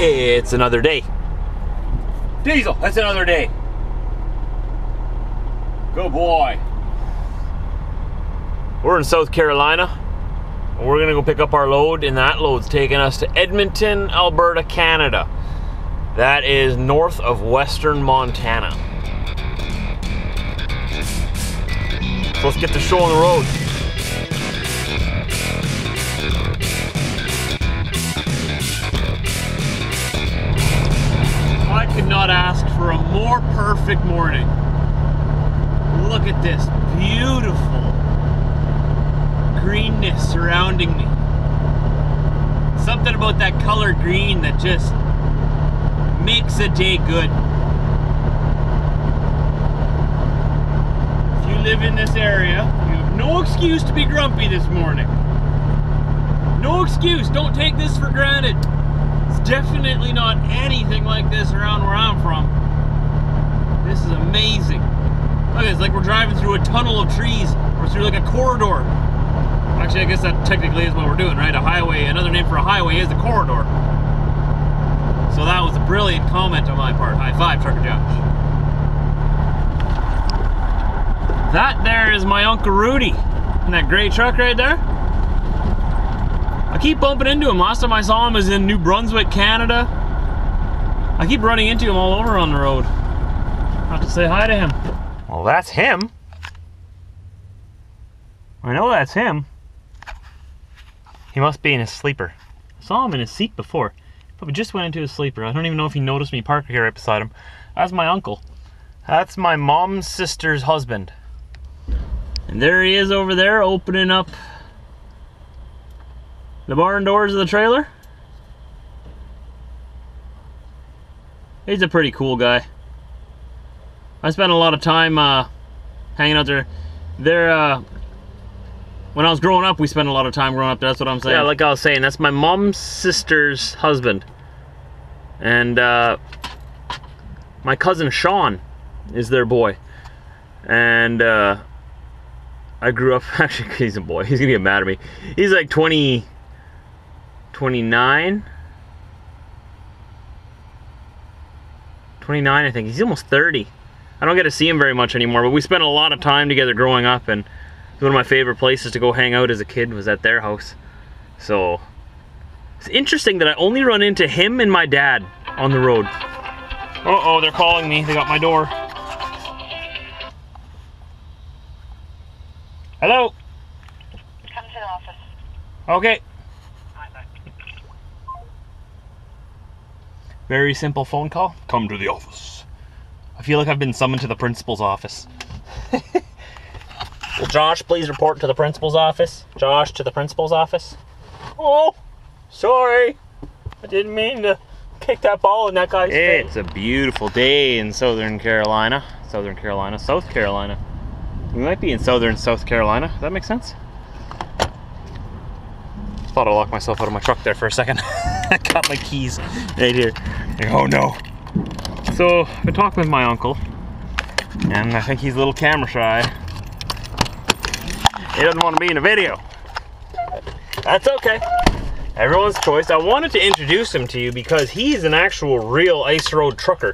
It's another day. Diesel, that's another day. Good boy. We're in South Carolina. We're gonna go pick up our load, and that load's taking us to Edmonton, Alberta, Canada. That is north of western Montana. So let's get the show on the road. I could not ask for a more perfect morning. Look at this beautiful greenness surrounding me. Something about that color green that just makes a day good. If you live in this area, you have no excuse to be grumpy this morning. No excuse. Don't take this for granted. It's definitely not anything like this around where I'm from. This is amazing. Look, it's like we're driving through a tunnel of trees or through like a corridor. Actually, I guess that technically is what we're doing, right? A highway, another name for a highway is a corridor. So that was a brilliant comment on my part. High five, Trucker Josh. That there is my Uncle Rudi in that gray truck right there. I keep bumping into him. Last time I saw him was in New Brunswick, Canada. I keep running into him all over on the road. I have to say hi to him. Well, that's him. I know that's him. He must be in his sleeper. I saw him in his seat before. Probably just went into his sleeper. I don't even know if he noticed me parked here right beside him. That's my uncle. That's my mom's sister's husband. And there he is over there opening up the barn doors of the trailer. He's a pretty cool guy. I spent a lot of time hanging out there. When I was growing up, we spent a lot of time growing up there. That's what I'm saying. Yeah, like I was saying, that's my mom's sister's husband. And my cousin Sean is their boy. And I grew up, actually, he's a boy. He's gonna get mad at me. He's like 29. 29, I think. He's almost 30. I don't get to see him very much anymore, but we spent a lot of time together growing up, and one of my favorite places to go hang out as a kid was at their house. So it's interesting that I only run into him and my dad on the road. Uh-oh, they're calling me. They got my door. Hello? Come to the office. Okay. Very simple phone call. Come to the office. I feel like I've been summoned to the principal's office. Will Josh please report to the principal's office? Josh to the principal's office. Oh, sorry. I didn't mean to kick that ball in that guy's face. It's a beautiful day in Southern Carolina. South Carolina. We might be in southern South Carolina. Does that make sense? Thought I locked myself out of my truck there for a second. I got my keys right here. Oh no. So, I've been talking with my uncle, and I think he's a little camera shy. He doesn't want to be in a video. That's okay. Everyone's choice. I wanted to introduce him to you because he's an actual real ice road trucker.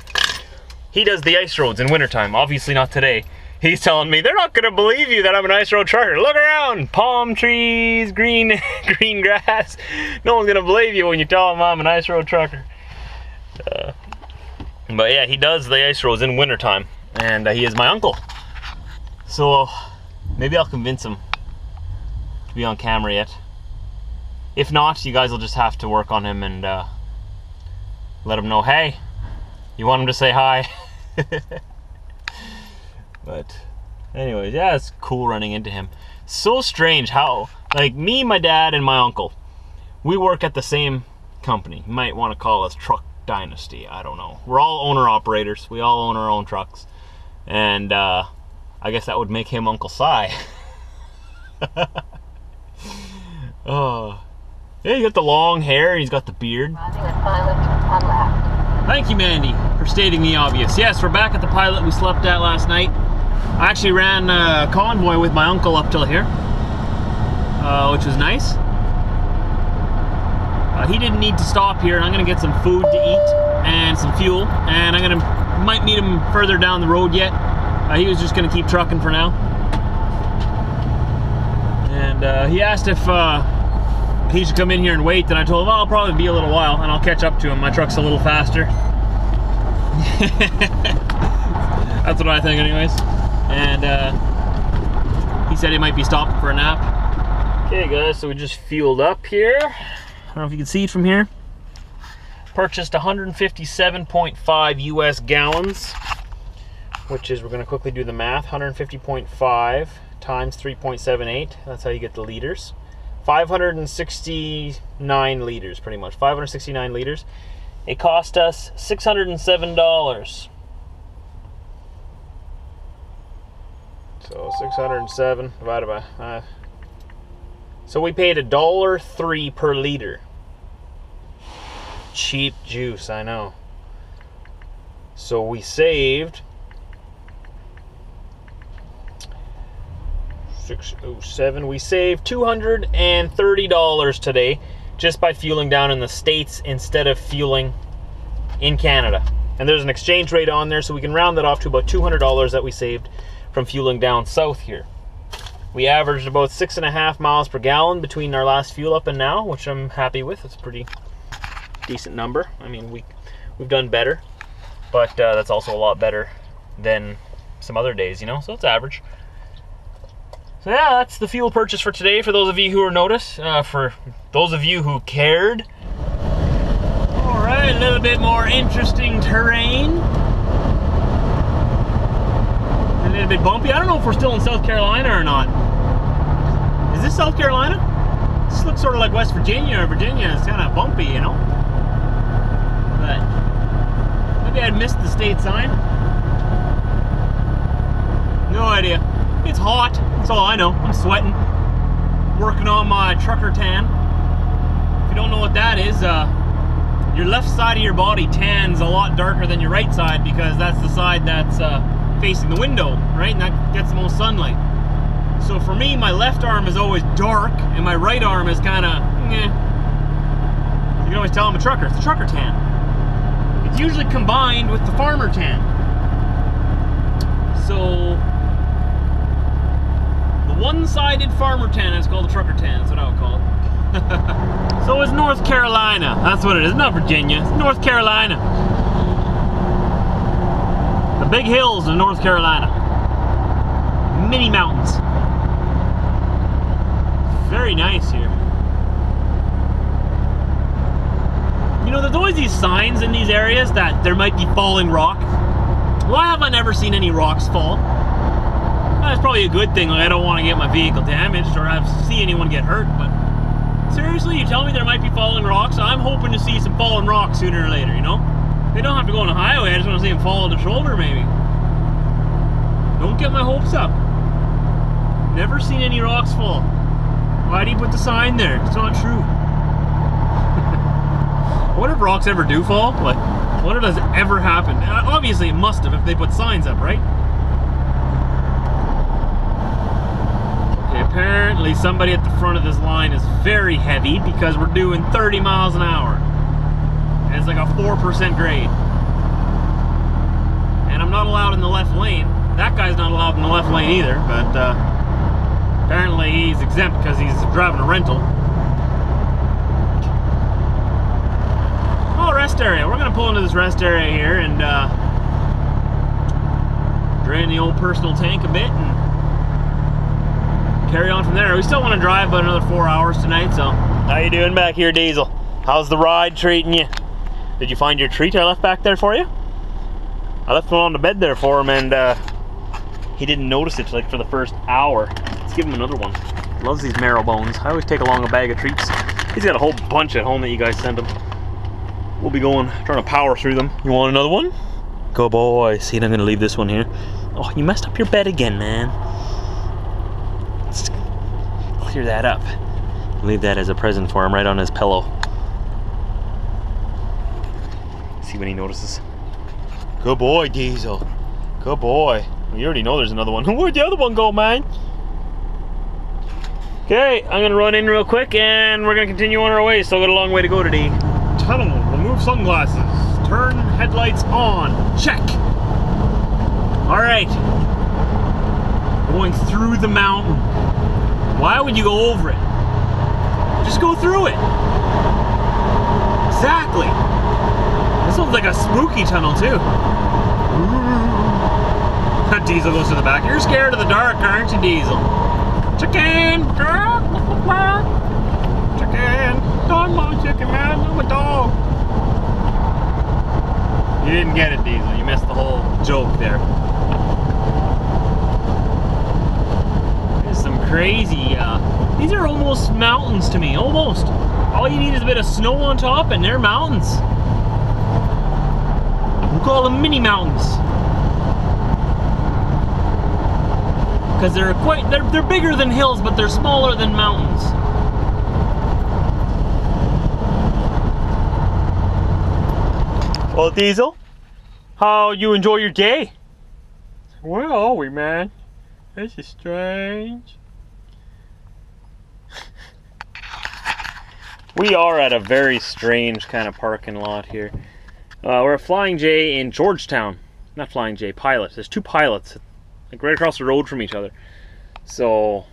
He does the ice roads in wintertime. Obviously not today. He's telling me, they're not going to believe you that I'm an ice road trucker. Look around. Palm trees, green grass. No one's going to believe you when you tell them I'm an ice road trucker. But yeah, he does the ice roads in wintertime. And he is my uncle. So maybe I'll convince him to be on camera yet. If not, you guys will just have to work on him and let him know, hey, you want him to say hi. But anyways, yeah, it's cool running into him. So strange how, like, me, my dad, and my uncle, we work at the same company. You might want to call us Truck Dynasty. I don't know. We're all owner-operators. We all own our own trucks. And I guess that would make him Uncle Si. Oh. Yeah, he's got the long hair and he's got the beard. Thank you, Mandy, for stating the obvious. Yes, we're back at the pilot we slept at last night. I actually ran a convoy with my uncle up till here, which was nice. He didn't need to stop here, and I'm gonna get some food to eat and some fuel, and might meet him further down the road yet. He was just gonna keep trucking for now. And he asked if he should come in here and wait, and I told him, well, I'll probably be a little while, and I'll catch up to him. My truck's a little faster. That's what I think anyways. And he said he might be stopping for a nap. Okay guys, so we just fueled up here. I don't know if you can see it from here. Purchased 157.5 US gallons, which is, we're gonna quickly do the math, 150.5 times 3.78, that's how you get the liters. 569 liters, pretty much, 569 liters. It cost us $607. So 607 divided by, so we paid $1.03 per liter. Cheap juice, I know. So we saved 607. We saved $230 today just by fueling down in the States instead of fueling in Canada. And there's an exchange rate on there, so we can round that off to about $200 that we saved from fueling down south here. We averaged about 6.5 miles per gallon between our last fuel up and now, which I'm happy with. It's a pretty decent number. I mean, we've done better, but that's also a lot better than some other days, you know, so it's average. So yeah, that's the fuel purchase for today, for those of you who are noticed, for those of you who cared. All right, a little bit more interesting terrain. A little bit bumpy. I don't know if we're still in South Carolina or not. Is this South Carolina? This looks sort of like West Virginia or Virginia. It's kind of bumpy, you know? But maybe I'd missed the state sign. No idea. It's hot. That's all I know. I'm sweating. Working on my trucker tan. If you don't know what that is, your left side of your body tans a lot darker than your right side because that's the side that's facing the window, right? And that gets the most sunlight. So for me, my left arm is always dark and my right arm is kind of eh. You can always tell I'm a trucker. It's a trucker tan. It's usually combined with the farmer tan. So the one-sided farmer tan is called a trucker tan. That's what I would call it. So it's North Carolina. That's what it is. Not Virginia. It's North Carolina. The big hills of North Carolina. Mini mountains. Very nice here. You know, there's always these signs in these areas that there might be falling rock. Why have I never seen any rocks fall? Well, that's probably a good thing. Like, I don't want to get my vehicle damaged or see anyone get hurt, but seriously, you tell me there might be falling rocks? I'm hoping to see some falling rocks sooner or later, you know? They don't have to go on the highway, I just want to see them fall on the shoulder, maybe. Don't get my hopes up. Never seen any rocks fall. Why do you put the sign there? It's not true. What if rocks ever do fall? Like, what if that's ever happened? Obviously it must have if they put signs up, right? Okay, apparently somebody at the front of this line is very heavy because we're doing 30 miles an hour. And it's like a 4% grade. And I'm not allowed in the left lane. That guy's not allowed in the left lane either, but apparently he's exempt because he's driving a rental. Oh, rest area. We're going to pull into this rest area here and drain the old personal tank a bit and carry on from there. We still want to drive about another 4 hours tonight, so. How you doing back here, Diesel? How's the ride treating you? Did you find your treat I left back there for you? I left one on the bed there for him and he didn't notice it like for the first hour. Let's give him another one. Loves these marrow bones. I always take along a bag of treats. He's got a whole bunch at home that you guys send him. We'll be trying to power through them. You want another one? Go boy. See, I'm gonna leave this one here. Oh, you messed up your bed again, man. Let's clear that up. Leave that as a present for him right on his pillow. See when he notices. Good boy, Diesel. Good boy. You already know there's another one. Where'd the other one go, man? Okay, I'm gonna run in real quick and we're gonna continue on our way. Still got a long way to go today. Tunnel, remove sunglasses, turn headlights on, check. All right, going through the mountain. Why would you go over it? Just go through it. Exactly. This one's like a spooky tunnel too. That Diesel goes to the back. You're scared of the dark, aren't you, Diesel? Chicken! Chicken! I'm my chicken, man. I'm a dog. You didn't get it, Diesel. You missed the whole joke there. There's some crazy, these are almost mountains to me, almost. All you need is a bit of snow on top and they're mountains. We call them mini mountains. Because they're bigger than hills, but they're smaller than mountains. Well, Diesel, how you enjoy your day? Where are we, man? This is strange. We are at a very strange kind of parking lot here. We're at Flying J in Georgetown. Not Flying J, Pilot. There's two Pilots, like right across the road from each other. So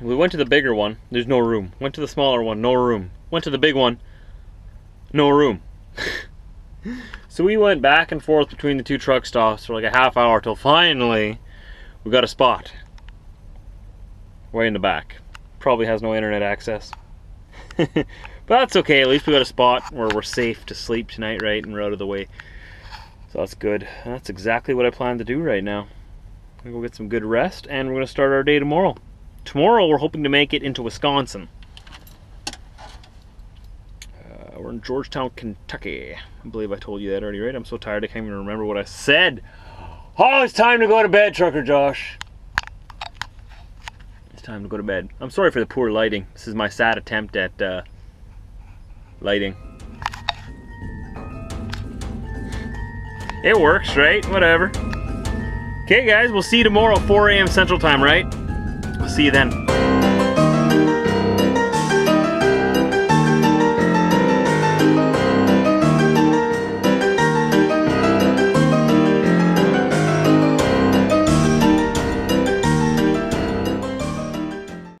we went to the bigger one, there's no room. Went to the smaller one, no room. Went to the big one, no room. So we went back and forth between the two truck stops for like a half hour till finally we got a spot way in the back. Probably has no internet access. But that's okay, at least we got a spot where we're safe to sleep tonight, right, and we're out of the way. So that's good. That's exactly what I plan to do right now. I'm gonna go get some good rest and we're gonna start our day tomorrow. Tomorrow we're hoping to make it into Wisconsin. We're in Georgetown, Kentucky. I believe I told you that already, right? I'm so tired I can't even remember what I said. Oh, it's time to go to bed, Trucker Josh. It's time to go to bed. I'm sorry for the poor lighting. This is my sad attempt at lighting. It works, right? Whatever. Okay, guys, we'll see you tomorrow at 4 a.m. Central Time, right? I'll see you then.